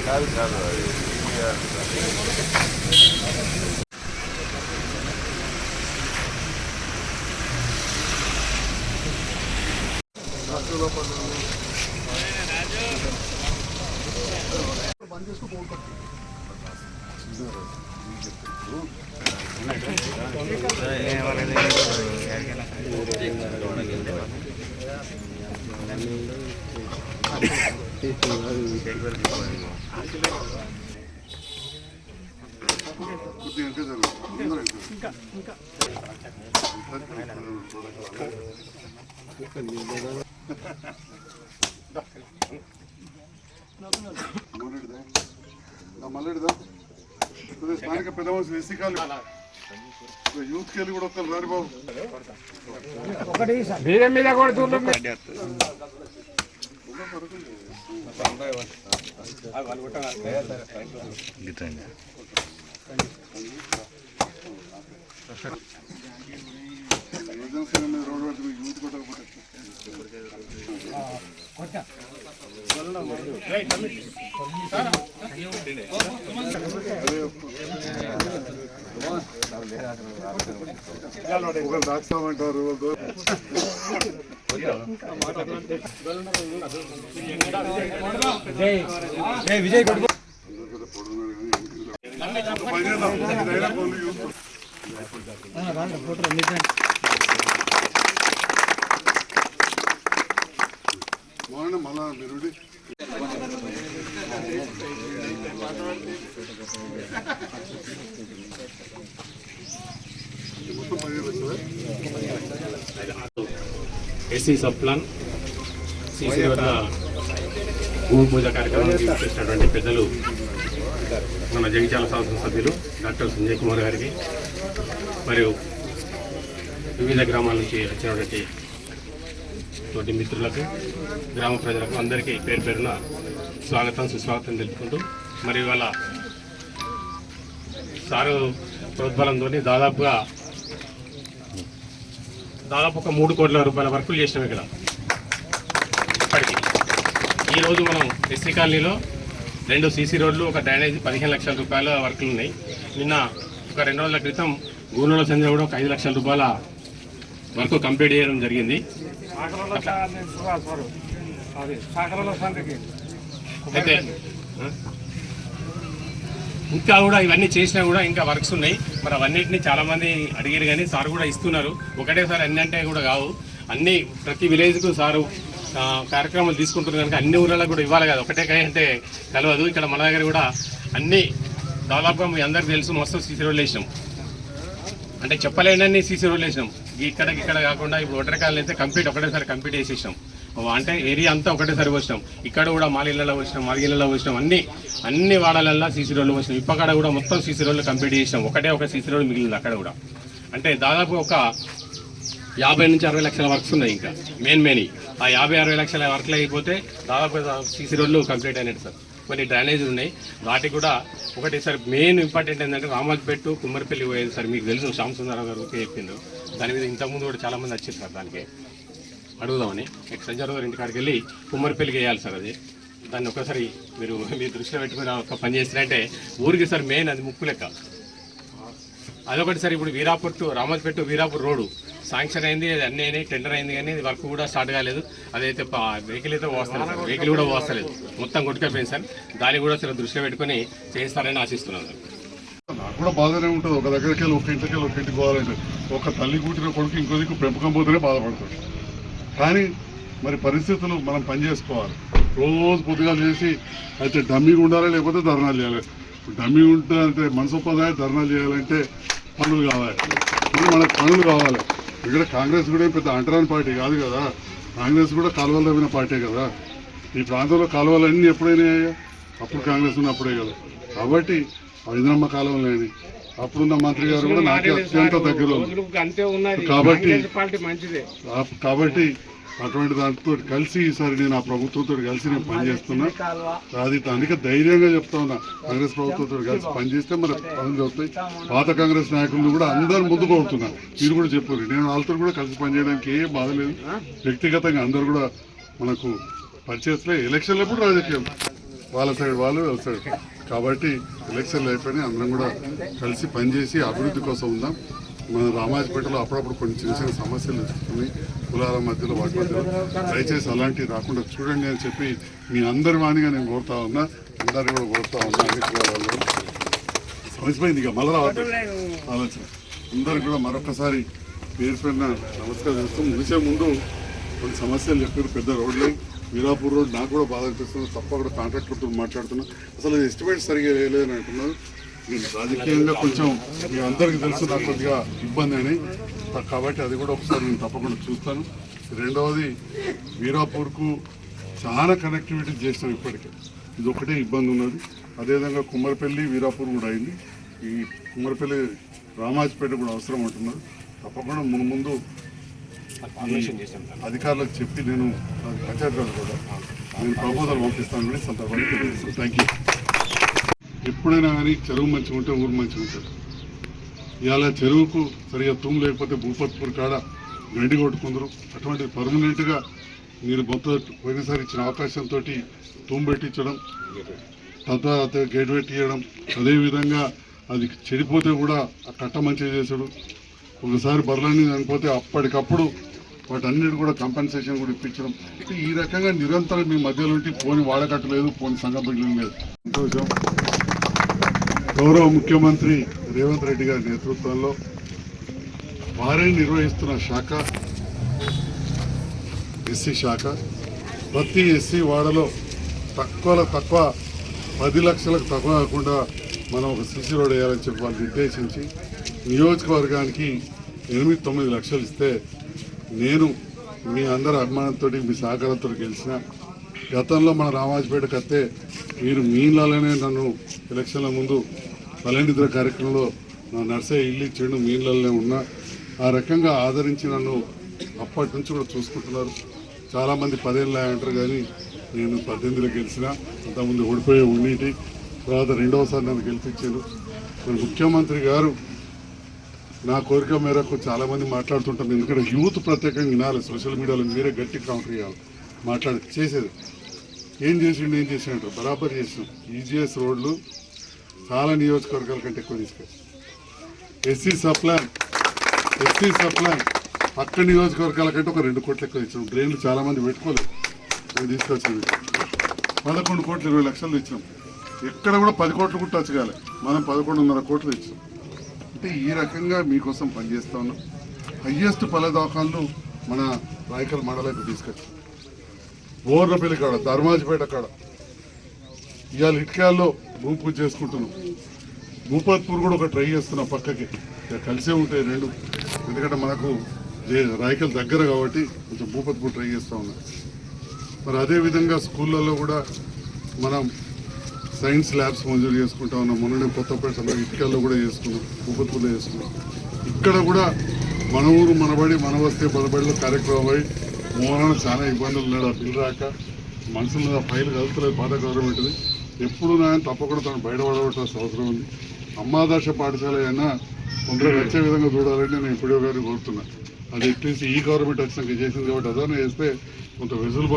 కాదు కాదు బంద్ చేసుకో మల్లెడిదా స్థానిక పెద్ద మనిషి ఎస్సీకాలు యూత్ కెళ్ళి కూడా వస్తారు రాని బాబు మీద రోడ్డు పట్టి యూత్ కొట్టకపోతే ఒకరు దాస్తామంటారు విజయ్ మళ్ళా మీరు ఎస్సీ సబ్ ప్లాన్ సిసి వద్ద భూమి పూజ కార్యక్రమానికి చేసినటువంటి పెద్దలు మన జగిత్యాల శాసనసభ్యులు డాక్టర్ సంజయ్ కుమార్ గారికి మరియు వివిధ గ్రామాల నుంచి వచ్చినటువంటి తోటి మిత్రులకు గ్రామ ప్రజలకు అందరికీ పేరు పేరున స్వాగతం సుస్వాగతం తెలుపుకుంటూ మరి ఇవాళ సారు ప్రోద్బలంతో దాదాపుగా ఒక 3 కోట్ల రూపాయల వర్కులు చేసినాం ఇక్కడ ఇప్పటికీ. ఈరోజు మనం ఎస్సీ కాలనీలో 2 సీసీ రోడ్లు, ఒక డ్రైనేజీ 15 లక్షల రూపాయల వర్కులు ఉన్నాయి. నిన్న ఒక 2 రోజుల క్రితం గూనెల సంజయ్ కూడా ఒక 5 లక్షల రూపాయల వర్క్ కంప్లీట్ చేయడం జరిగింది. అయితే ఇంకా కూడా ఇవన్నీ చేసినా కూడా ఇంకా వర్క్స్ ఉన్నాయి. మరి అవన్నిటిని చాలామంది అడిగారు కానీ సార్ కూడా ఇస్తున్నారు. ఒకటేసారి అన్ని అంటే కూడా కావు, అన్ని ప్రతి విలేజ్కు సారు కార్యక్రమాలు తీసుకుంటున్నారు కనుక అన్ని ఊళ్ళకు కూడా ఇవ్వాలి కదా, ఒకటే అంటే కలవదు. ఇక్కడ మన దగ్గర కూడా అన్ని దాదాపుగా మీ అందరికీ తెలుసు, మొత్తం సీసీ రోడ్లు వేసినాం. అంటే చెప్పలేనన్ని సీసీ రోడ్లు వేసినాం. ఇక్కడ కాకుండా ఇప్పుడు ఒంటరికాయలు అయితే ఒకటేసారి కంప్లీట్ చేసేసినాం. అంటే ఏరియా అంతా ఒకటేసారి వచ్చినాం. ఇక్కడ కూడా మాలిళ్ళలో వచ్చినాం, మార్గిళ్ళలో వచ్చినాం, అన్ని వాడాలల్లో సీసీ రోడ్లు వచ్చినాం. ఇప్పక్కడ కూడా మొత్తం సీసీ రోడ్లు కంప్లీట్ చేసినాం. ఒక సీసీ రోడ్డు మిగిలింది అక్కడ కూడా. అంటే దాదాపు ఒక 50 నుంచి 60 లక్షల వర్క్స్ ఉన్నాయి. ఇంకా మెయిన్ ఆ 50-60 లక్షల వర్క్లు అయిపోతే దాదాపు సీసీ రోడ్లు కంప్లీట్ అయినట్టు సార్. కొన్ని డ్రైనేజీలు ఉన్నాయి, వాటికి కూడా ఒకటేసారి మెయిన్ ఇంపార్టెంట్ ఏంటంటే రామాజ్పేట కుమ్మరిపల్లి పోయేది సార్. మీకు తెలుసు, శ్యామ్ సుందరరావు గారు చెప్పిండ్రు. దాని మీద ఇంతకుముందు కూడా చాలామంది వచ్చారు సార్. దానికి అడుగుదామని సంజయ్ గారి ఇంటికాడికి వెళ్ళి కుమ్మరిపల్లికి వేయాలి సార్. అది దాన్ని ఒకసారి మీరు మీ దృష్టిలో పెట్టుకుని ఒక పని చేస్తారంటే ఊరికి సార్ మెయిన్ అది ముక్కు లెక్క. అదొకటి సార్. ఇప్పుడు రామాజ్పేట వీరాపూర్ రోడ్డు శాంక్షన్ అయింది, అది అన్నీ అయినాయి, టెండర్ అయింది, కానీ వర్క్ కూడా స్టార్ట్ కాలేదు. అదైతే వెహికల్ అయితే వస్తలేదు సార్, వెహికల్ కూడా వస్తలేదు, మొత్తం కొట్టుకపోయింది సార్. దాన్ని కూడా సార్ దృష్టిలో పెట్టుకుని చేస్తారని ఆశిస్తున్నాను సార్. నాకు కూడా బాధనే ఉంటుంది. ఒక దగ్గరికి వెళ్ళి ఒక ఇంటికి పోవాలంటే ఒక తల్లి కూతురు కొడుకు ఇంకో దిక్కు పెంపకం పోతేనే బాధపడుతుంది. కానీ మరి పరిస్థితులు మనం పనిచేసుకోవాలి. రోజు పొద్దుగా చేసి అయితే డమ్మీగా ఉండాలి, లేకపోతే ధర్నాలు చేయాలి. డమ్మీ ఉంటే మనసు ఒప్పందాయి, ధర్నాలు చేయాలంటే పనులు కావాలి. ఇప్పుడు మనకు పనులు కావాలి. ఇక్కడ కాంగ్రెస్ కూడా పెద్ద అంటరాని పార్టీ కాదు కదా. కాంగ్రెస్ కూడా కాలువలు తవ్విన పార్టీ కదా. ఈ ప్రాంతంలో కాలువలన్నీ ఎప్పుడైనా అప్పుడు కాంగ్రెస్ ఉన్నప్పుడే కదా. కాబట్టి ఇంద్రమ్మ కాలువలు అయినాయి. అప్పుడున్న మంత్రి గారు కూడా నాకే అత్యంత దగ్గర. కాబట్టి అటువంటి దాంతో కలిసి ఈసారి నేను ఆ ప్రభుత్వంతో కలిసి నేను పనిచేస్తున్నా. అది అందుకే ధైర్యంగా చెప్తా ఉన్నా, కాంగ్రెస్ ప్రభుత్వంతో కలిసి పనిచేస్తే మన పనులు అవుతాయి. పాత కాంగ్రెస్ నాయకులను కూడా అందరూ ముందుకు అవుతున్నారు. మీరు కూడా చెప్పారు, నేను వాళ్ళతో కూడా కలిసి పనిచేయడానికి ఏం బాధ లేదు. వ్యక్తిగతంగా అందరూ కూడా మనకు పనిచేస్తే ఎలక్షన్లప్పుడు రాజకీయం వాళ్ళ సైడ్ వాళ్ళు వాళ్ళ సైడ్. కాబట్టి ఎలక్షన్లు అయిపోయినాయి, అందరం కూడా కలిసి పనిచేసి అభివృద్ధి కోసం ఉందాం. మన రామాజపేటలో అప్పుడప్పుడు కొన్ని చిన్న చిన్న సమస్యలు వస్తున్నాయి కులాల మధ్యలో, వాటి మధ్యలో. దయచేసి అలాంటివి రాకుండా చూడండి అని చెప్పి మీ అందరి వాణిగా నేను కోరుతా ఉన్నా, అందరినీ కూడా కోరుతా ఉన్నా. అన్ని కులాలలో సమస్యపోయింది, ఇక మళ్ళీ రావట్లేదు ఆలోచన. అందరికి కూడా మరొకసారి పేరు పేరున నమస్కారం చేస్తాం. ముగిసే ముందు కొన్ని సమస్యలు చెప్పారు, పెద్ద రోడ్లు, వీరాపూర్ రోడ్ నాకు కూడా బాధ అనిపిస్తుంది. తప్పకుండా కాంట్రాక్టర్తో మాట్లాడుతున్నా, అసలు ఎస్టిమేట్ సరిగా వేయలేదని అంటున్నారు. నేను రాజకీయంగా కొంచెం మీ అందరికీ తెలుసు నాకు కొద్దిగా ఇబ్బంది అని, కాబట్టి అది కూడా ఒకసారి నేను తప్పకుండా చూస్తాను. రెండవది, వీరాపూర్కు చాలా కనెక్టివిటీ చేసినాం ఇప్పటికే, ఇది ఒకటే ఇబ్బంది ఉన్నది. అదేవిధంగా కుమ్మరపల్లి వీరాపూర్ కూడా అయింది. ఈ కుమ్మరపల్లి రామాజపేట కూడా అవసరం అంటున్నారు. తప్పకుండా ముందు అధికారులకు చెప్పి నేను పంచాయతీరాజ్ కూడా నేను ప్రపోజల్ పంపిస్తాను సందర్భంగా తెలియజేస్తాను. Thank you. ఎప్పుడైనా కానీ చెరువు మంచిగా ఉంటే ఊరు మంచిగా ఉంటుంది. ఇవాళ చెరువుకు సరిగా తూము లేకపోతే భూపత్పూర్ కాడ గండి కొట్టుకుందరు. అటువంటి పర్మనెంట్గా మీరు మొత్తం పోయినసారి ఇచ్చిన అవకాశంతో తూము పెట్టించడం, తర్వాత గేట్ పెట్టియడం, అదేవిధంగా అది చెడిపోతే కూడా ఆ కట్ట మంచిగా చేసాడు. ఒకసారి బర్రెలన్నీ చనిపోతే అప్పటికప్పుడు వాటన్నిటి కూడా కంపెన్సేషన్ కూడా ఇప్పించడం. ఈ రకంగా నిరంతరం మీ మధ్యలో ఉంటే పోని వాడకట్టలేదు, పోని సంఘం బిడ్డలు లేదు. సంతోషం. గౌరవ ముఖ్యమంత్రి రేవంత్ రెడ్డి గారి నేతృత్వంలో వారే నిర్వహిస్తున్న శాఖ ఎస్సీ శాఖ. ప్రతి ఎస్సీ వాడలో తక్కువలో తక్కువ 10 లక్షలకు తక్కువ కాకుండా మనం ఒక సిసి రోడ్ వేయాలని చెప్పి వాళ్ళు నిర్దేశించి నియోజకవర్గానికి 8-9 లక్షలు ఇస్తే నేను మీ అందరి అభిమానంతో మీ సహకారంతో గెలిచిన. గతంలో మన రామాజపేటకు వస్తే మీరు మీ ఇళ్ళలోనే నన్ను ఎలక్షన్ల ముందు పల్లెనిద్ర కార్యక్రమంలో నా నర్సే ఇల్లు ఇచ్చాడు, మీ ఇళ్ళలోనే ఉన్నా. ఆ రకంగా ఆదరించి నన్ను అప్పటి నుంచి కూడా చూసుకుంటున్నారు. చాలామంది 10 ఏళ్ళు అంటారు, కానీ నేను 18లో గెలిచిన. అంతకుముందు ఓడిపోయే ఉన్నిటి తర్వాత రెండవసారి నన్ను గెలిపించారు. మరి ముఖ్యమంత్రి గారు నా కోరిక మేరకు చాలామంది మాట్లాడుతుంటారు, ఎందుకంటే యూత్ ప్రత్యేకంగా వినాలి. సోషల్ మీడియాలో మీరే గట్టి కౌంటర్ ఇవ్వాలి, మాట్లాడి చేసేది ఏం చేసిండు బరాబర్ చేసినాం. ఈజీఎస్ రోడ్లు చాలా నియోజకవర్గాల కంటే ఎక్కువ తీసుకెళ్ళి ఎస్సీ సప్లాన్ పక్క నియోజకవర్గాల కంటే ఒక 2 కోట్లు ఎక్కువ ఇచ్చాం. డ్రైన్లు చాలామంది పెట్టుకోలేదు, మేము తీసుకొచ్చింది 11 కోట్లు 20 లక్షలు ఇచ్చినాం. ఎక్కడ కూడా 10 కోట్లు కూడా టచ్ కాలే, మనం 11.5 కోట్లు ఇచ్చాం. అంటే ఈ రకంగా మీకోసం పనిచేస్తా ఉన్నాం. హయ్యెస్ట్ పల్లె దవాఖాన్లు మన రాయకల్ మండలానికి తీసుకొచ్చాం. బోర్లపల్లి కాడ, ధర్మాజిపేట కాడ, ఇవాళ ఇటుకాల్లో భూమి పూజ చేసుకుంటున్నాం. భూపత్పూర్ కూడా ఒక ట్రై చేస్తున్నాం, పక్కకి కలిసే ఉంటాయి 2. ఎందుకంటే మనకు రాయకల్ దగ్గర కాబట్టి కొంచెం భూపత్పూర్ ట్రై చేస్తూ ఉన్నాం. మరి అదేవిధంగా స్కూళ్ళల్లో కూడా మనం సైన్స్ ల్యాబ్స్ మంజూరు చేసుకుంటా ఉన్నాం. మొన్ననే కొత్తపేటలో ఇటుకల్లో కూడా చేసుకున్నాం, భూపత్పూర్లో చేసుకున్నాం. ఇక్కడ కూడా మన ఊరు మనబడి మన వస్తే బలబడిలో కార్యక్రమం అయి మోహన చాలా ఇబ్బందులు ఉన్నాడు. ఆ బిల్లు రాక మనుషులు ఫైల్ కలుగుతలేదు పాత గవర్నమెంట్ది. ఎప్పుడు నేను తప్పకుండా తను బయటపడవలసిన అవసరం ఉంది. అమ్మాదర్శ పాఠశాల అయినా తొందరగా వచ్చే విధంగా చూడాలని నేను ఇప్పుడే గారిని కోరుతున్నా. అది ఎట్లీస్ట్ ఈ గవర్నమెంట్ వచ్చినాక చేసింది కాబట్టి అదనే చేస్తే కొంత వెసులుబాటు